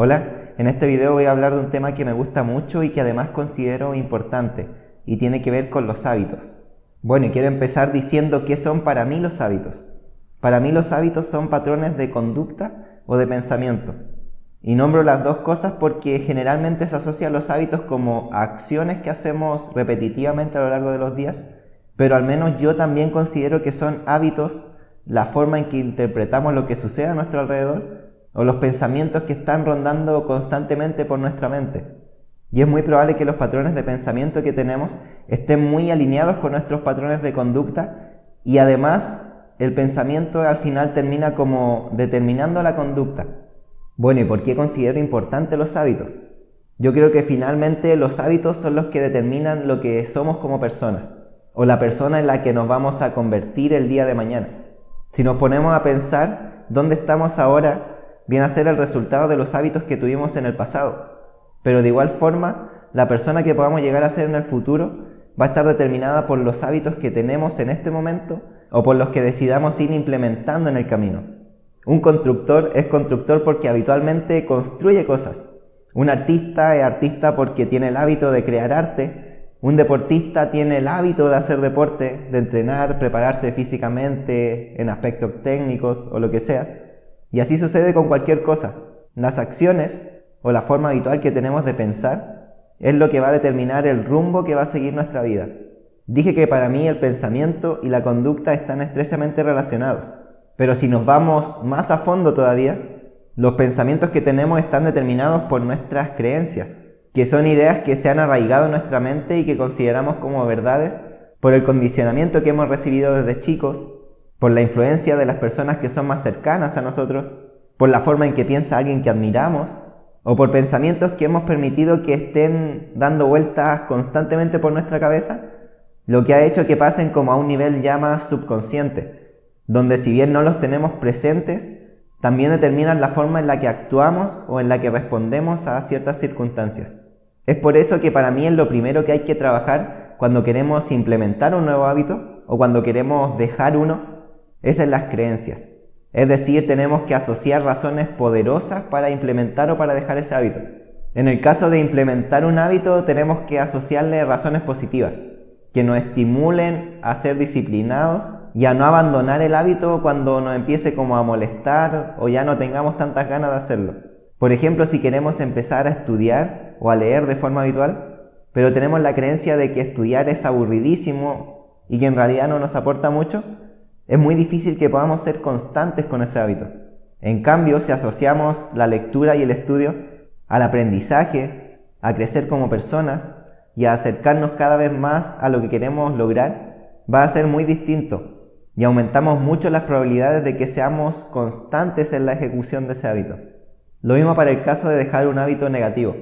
Hola, en este video voy a hablar de un tema que me gusta mucho y que además considero importante, y tiene que ver con los hábitos. Bueno, y quiero empezar diciendo qué son para mí los hábitos. Para mí los hábitos son patrones de conducta o de pensamiento. Y nombro las dos cosas porque generalmente se asocian los hábitos como acciones que hacemos repetitivamente a lo largo de los días, pero al menos yo también considero que son hábitos la forma en que interpretamos lo que sucede a nuestro alrededor o los pensamientos que están rondando constantemente por nuestra mente. Y es muy probable que los patrones de pensamiento que tenemos estén muy alineados con nuestros patrones de conducta y además el pensamiento al final termina como determinando la conducta. Bueno, ¿y por qué considero importantes los hábitos? Yo creo que finalmente los hábitos son los que determinan lo que somos como personas o la persona en la que nos vamos a convertir el día de mañana. Si nos ponemos a pensar dónde estamos ahora, viene a ser el resultado de los hábitos que tuvimos en el pasado. Pero de igual forma, la persona que podamos llegar a ser en el futuro va a estar determinada por los hábitos que tenemos en este momento o por los que decidamos ir implementando en el camino. Un constructor es constructor porque habitualmente construye cosas. Un artista es artista porque tiene el hábito de crear arte. Un deportista tiene el hábito de hacer deporte, de entrenar, prepararse físicamente en aspectos técnicos o lo que sea. Y así sucede con cualquier cosa. Las acciones o la forma habitual que tenemos de pensar es lo que va a determinar el rumbo que va a seguir nuestra vida. Dije que para mí el pensamiento y la conducta están estrechamente relacionados. Pero si nos vamos más a fondo todavía, los pensamientos que tenemos están determinados por nuestras creencias, que son ideas que se han arraigado en nuestra mente y que consideramos como verdades por el condicionamiento que hemos recibido desde chicos, por la influencia de las personas que son más cercanas a nosotros, por la forma en que piensa alguien que admiramos, o por pensamientos que hemos permitido que estén dando vueltas constantemente por nuestra cabeza, lo que ha hecho que pasen como a un nivel ya más subconsciente, donde si bien no los tenemos presentes, también determinan la forma en la que actuamos o en la que respondemos a ciertas circunstancias. Es por eso que para mí es lo primero que hay que trabajar cuando queremos implementar un nuevo hábito o cuando queremos dejar uno, es en las creencias. Es decir, tenemos que asociar razones poderosas para implementar o para dejar ese hábito. En el caso de implementar un hábito, tenemos que asociarle razones positivas, que nos estimulen a ser disciplinados y a no abandonar el hábito cuando nos empiece como a molestar o ya no tengamos tantas ganas de hacerlo. Por ejemplo, si queremos empezar a estudiar o a leer de forma habitual, pero tenemos la creencia de que estudiar es aburridísimo y que en realidad no nos aporta mucho, es muy difícil que podamos ser constantes con ese hábito. En cambio, si asociamos la lectura y el estudio al aprendizaje, a crecer como personas y a acercarnos cada vez más a lo que queremos lograr, va a ser muy distinto y aumentamos mucho las probabilidades de que seamos constantes en la ejecución de ese hábito. Lo mismo para el caso de dejar un hábito negativo.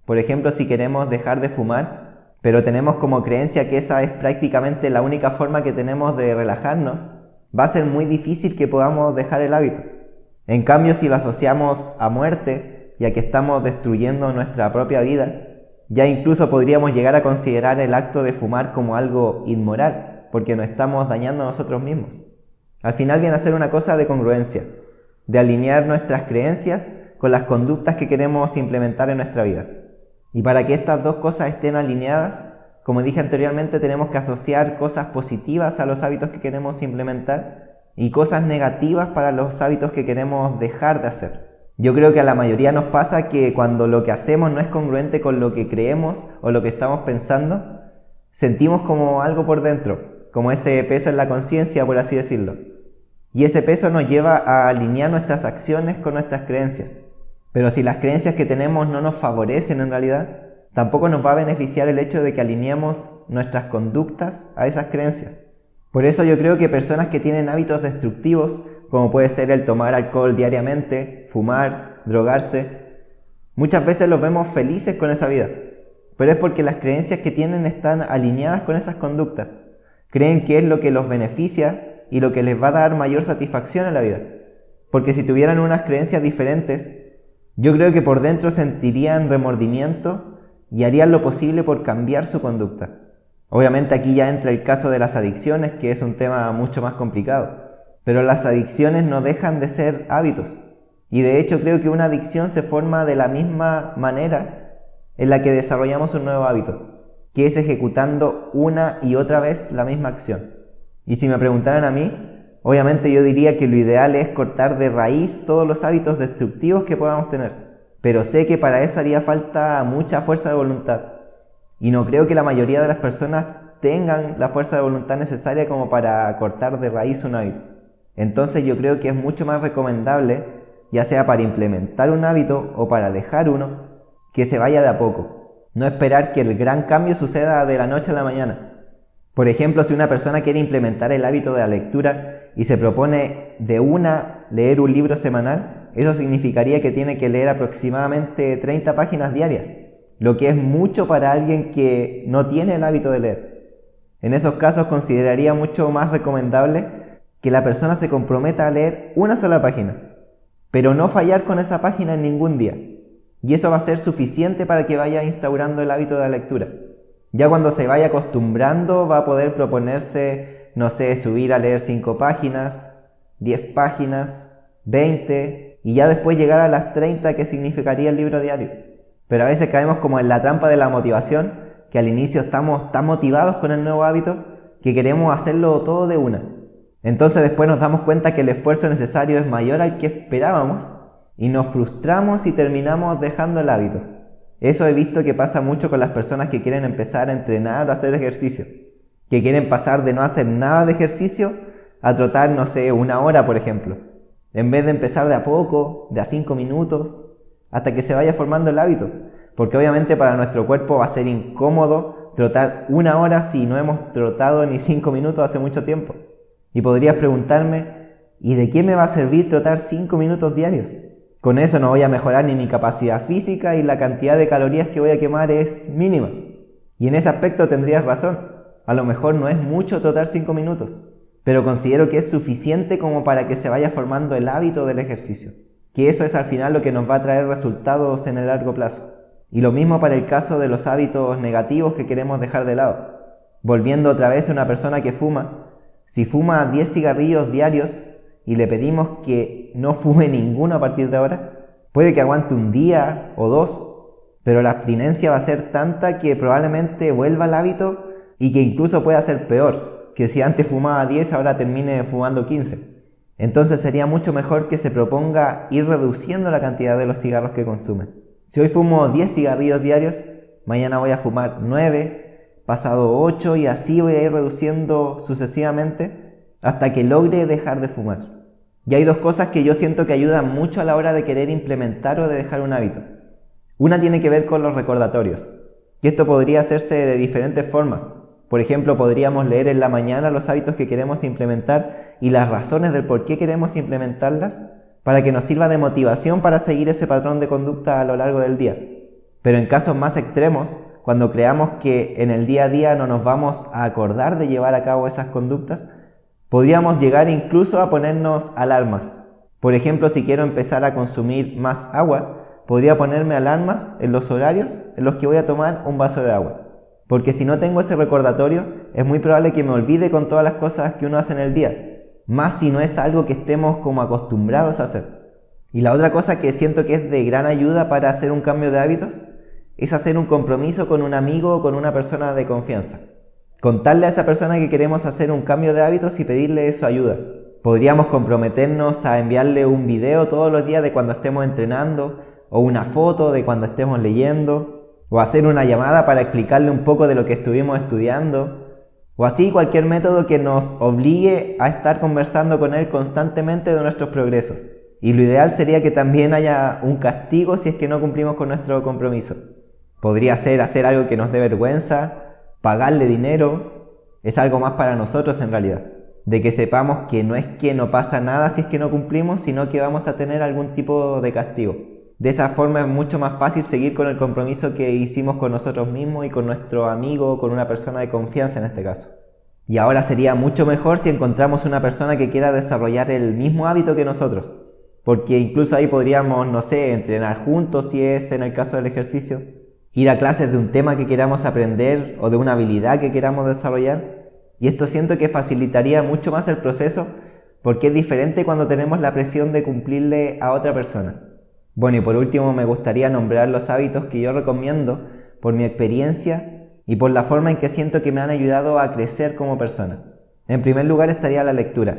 Por ejemplo, si queremos dejar de fumar, pero tenemos como creencia que esa es prácticamente la única forma que tenemos de relajarnos, va a ser muy difícil que podamos dejar el hábito. En cambio, si lo asociamos a muerte y a que estamos destruyendo nuestra propia vida, ya incluso podríamos llegar a considerar el acto de fumar como algo inmoral, porque nos estamos dañando a nosotros mismos. Al final viene a ser una cosa de congruencia, de alinear nuestras creencias con las conductas que queremos implementar en nuestra vida. Y para que estas dos cosas estén alineadas, como dije anteriormente, tenemos que asociar cosas positivas a los hábitos que queremos implementar y cosas negativas para los hábitos que queremos dejar de hacer. Yo creo que a la mayoría nos pasa que cuando lo que hacemos no es congruente con lo que creemos o lo que estamos pensando, sentimos como algo por dentro, como ese peso en la conciencia, por así decirlo. Y ese peso nos lleva a alinear nuestras acciones con nuestras creencias. Pero si las creencias que tenemos no nos favorecen en realidad, tampoco nos va a beneficiar el hecho de que alineemos nuestras conductas a esas creencias. Por eso yo creo que personas que tienen hábitos destructivos, como puede ser el tomar alcohol diariamente, fumar, drogarse, muchas veces los vemos felices con esa vida. Pero es porque las creencias que tienen están alineadas con esas conductas. Creen que es lo que los beneficia y lo que les va a dar mayor satisfacción en la vida. Porque si tuvieran unas creencias diferentes, yo creo que por dentro sentirían remordimiento y harían lo posible por cambiar su conducta. Obviamente aquí ya entra el caso de las adicciones, que es un tema mucho más complicado. Pero las adicciones no dejan de ser hábitos. Y de hecho creo que una adicción se forma de la misma manera en la que desarrollamos un nuevo hábito, que es ejecutando una y otra vez la misma acción. Y si me preguntaran a mí, obviamente yo diría que lo ideal es cortar de raíz todos los hábitos destructivos que podamos tener. Pero sé que para eso haría falta mucha fuerza de voluntad. Y no creo que la mayoría de las personas tengan la fuerza de voluntad necesaria como para cortar de raíz un hábito. Entonces yo creo que es mucho más recomendable, ya sea para implementar un hábito o para dejar uno, que se vaya de a poco. No esperar que el gran cambio suceda de la noche a la mañana. Por ejemplo, si una persona quiere implementar el hábito de la lectura y se propone de una leer un libro semanal, eso significaría que tiene que leer aproximadamente 30 páginas diarias, lo que es mucho para alguien que no tiene el hábito de leer. En esos casos consideraría mucho más recomendable que la persona se comprometa a leer una sola página, pero no fallar con esa página en ningún día. Y eso va a ser suficiente para que vaya instaurando el hábito de la lectura. Ya cuando se vaya acostumbrando va a poder proponerse, no sé, subir a leer 5 páginas, 10 páginas, 20, y ya después llegar a las 30 que significaría el libro diario. Pero a veces caemos como en la trampa de la motivación, que al inicio estamos tan motivados con el nuevo hábito que queremos hacerlo todo de una. Entonces después nos damos cuenta que el esfuerzo necesario es mayor al que esperábamos y nos frustramos y terminamos dejando el hábito. Eso he visto que pasa mucho con las personas que quieren empezar a entrenar o hacer ejercicio, que quieren pasar de no hacer nada de ejercicio a trotar, no sé, 1 hora por ejemplo, en vez de empezar de a poco, de a 5 minutos, hasta que se vaya formando el hábito. Porque obviamente para nuestro cuerpo va a ser incómodo trotar 1 hora si no hemos trotado ni 5 minutos hace mucho tiempo. Y podrías preguntarme, ¿y de qué me va a servir trotar 5 minutos diarios? Con eso no voy a mejorar ni mi capacidad física y la cantidad de calorías que voy a quemar es mínima. Y en ese aspecto tendrías razón. A lo mejor no es mucho trotar 5 minutos, pero considero que es suficiente como para que se vaya formando el hábito del ejercicio. Que eso es al final lo que nos va a traer resultados en el largo plazo. Y lo mismo para el caso de los hábitos negativos que queremos dejar de lado. Volviendo otra vez a una persona que fuma, si fuma 10 cigarrillos diarios y le pedimos que no fume ninguno a partir de ahora, puede que aguante 1 día o 2, pero la abstinencia va a ser tanta que probablemente vuelva al hábito y que incluso pueda ser peor, que si antes fumaba 10 ahora termine fumando 15. Entonces sería mucho mejor que se proponga ir reduciendo la cantidad de los cigarros que consume. Si hoy fumo 10 cigarrillos diarios, mañana voy a fumar 9, pasado 8 y así voy a ir reduciendo sucesivamente hasta que logre dejar de fumar. Y hay 2 cosas que yo siento que ayudan mucho a la hora de querer implementar o de dejar un hábito. Una tiene que ver con los recordatorios, y esto podría hacerse de diferentes formas. Por ejemplo, podríamos leer en la mañana los hábitos que queremos implementar y las razones del por qué queremos implementarlas, para que nos sirva de motivación para seguir ese patrón de conducta a lo largo del día. Pero en casos más extremos, cuando creamos que en el día a día no nos vamos a acordar de llevar a cabo esas conductas, podríamos llegar incluso a ponernos alarmas. Por ejemplo, si quiero empezar a consumir más agua, podría ponerme alarmas en los horarios en los que voy a tomar un vaso de agua. Porque si no tengo ese recordatorio, es muy probable que me olvide con todas las cosas que uno hace en el día. Más si no es algo que estemos como acostumbrados a hacer. Y la otra cosa que siento que es de gran ayuda para hacer un cambio de hábitos es hacer un compromiso con un amigo o con una persona de confianza. Contarle a esa persona que queremos hacer un cambio de hábitos y pedirle su ayuda. Podríamos comprometernos a enviarle un video todos los días de cuando estemos entrenando, o una foto de cuando estemos leyendo, o hacer una llamada para explicarle un poco de lo que estuvimos estudiando, o así cualquier método que nos obligue a estar conversando con él constantemente de nuestros progresos. Y lo ideal sería que también haya un castigo si es que no cumplimos con nuestro compromiso. Podría ser hacer algo que nos dé vergüenza, pagarle dinero, es algo más para nosotros en realidad. De que sepamos que no es que no pasa nada si es que no cumplimos, sino que vamos a tener algún tipo de castigo. De esa forma es mucho más fácil seguir con el compromiso que hicimos con nosotros mismos y con nuestro amigo o con una persona de confianza en este caso. Y ahora sería mucho mejor si encontramos una persona que quiera desarrollar el mismo hábito que nosotros. Porque incluso ahí podríamos, no sé, entrenar juntos si es en el caso del ejercicio. Ir a clases de un tema que queramos aprender o de una habilidad que queramos desarrollar. Y esto siento que facilitaría mucho más el proceso porque es diferente cuando tenemos la presión de cumplirle a otra persona. Bueno, y por último me gustaría nombrar los hábitos que yo recomiendo por mi experiencia y por la forma en que siento que me han ayudado a crecer como persona. En primer lugar estaría la lectura,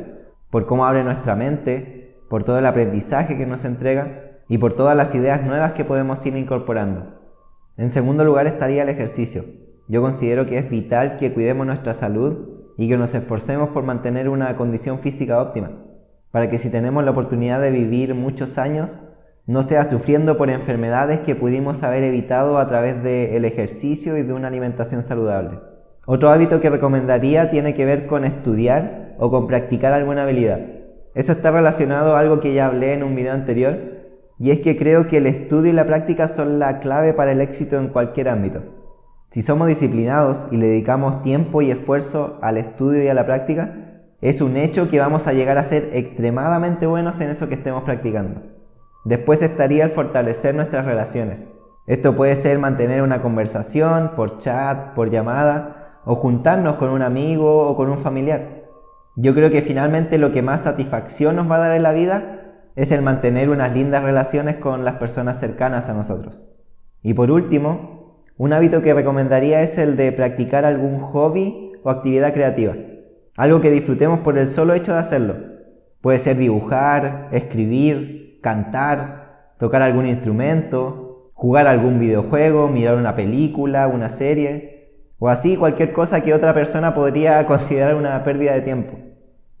por cómo abre nuestra mente, por todo el aprendizaje que nos entrega y por todas las ideas nuevas que podemos ir incorporando. En segundo lugar estaría el ejercicio. Yo considero que es vital que cuidemos nuestra salud y que nos esforcemos por mantener una condición física óptima, para que si tenemos la oportunidad de vivir muchos años, no sea sufriendo por enfermedades que pudimos haber evitado a través del ejercicio y de una alimentación saludable. Otro hábito que recomendaría tiene que ver con estudiar o con practicar alguna habilidad. Eso está relacionado a algo que ya hablé en un video anterior, y es que creo que el estudio y la práctica son la clave para el éxito en cualquier ámbito. Si somos disciplinados y le dedicamos tiempo y esfuerzo al estudio y a la práctica, es un hecho que vamos a llegar a ser extremadamente buenos en eso que estemos practicando. Después estaría el fortalecer nuestras relaciones. Esto puede ser mantener una conversación por chat, por llamada, o juntarnos con un amigo o con un familiar. Yo creo que finalmente lo que más satisfacción nos va a dar en la vida es el mantener unas lindas relaciones con las personas cercanas a nosotros. Y por último, un hábito que recomendaría es el de practicar algún hobby o actividad creativa. Algo que disfrutemos por el solo hecho de hacerlo. Puede ser dibujar, escribir, cantar, tocar algún instrumento, jugar algún videojuego, mirar una película, una serie, o así cualquier cosa que otra persona podría considerar una pérdida de tiempo.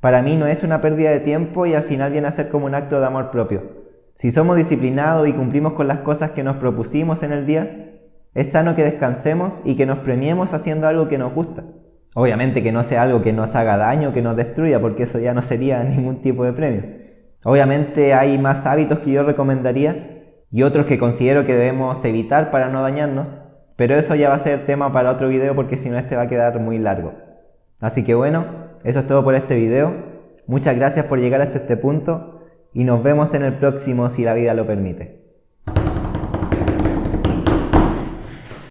Para mí no es una pérdida de tiempo y al final viene a ser como un acto de amor propio. Si somos disciplinados y cumplimos con las cosas que nos propusimos en el día, es sano que descansemos y que nos premiemos haciendo algo que nos gusta. Obviamente que no sea algo que nos haga daño, que nos destruya, porque eso ya no sería ningún tipo de premio. Obviamente hay más hábitos que yo recomendaría y otros que considero que debemos evitar para no dañarnos, pero eso ya va a ser tema para otro video porque si no este va a quedar muy largo. Así que bueno, eso es todo por este video. Muchas gracias por llegar hasta este punto y nos vemos en el próximo si la vida lo permite.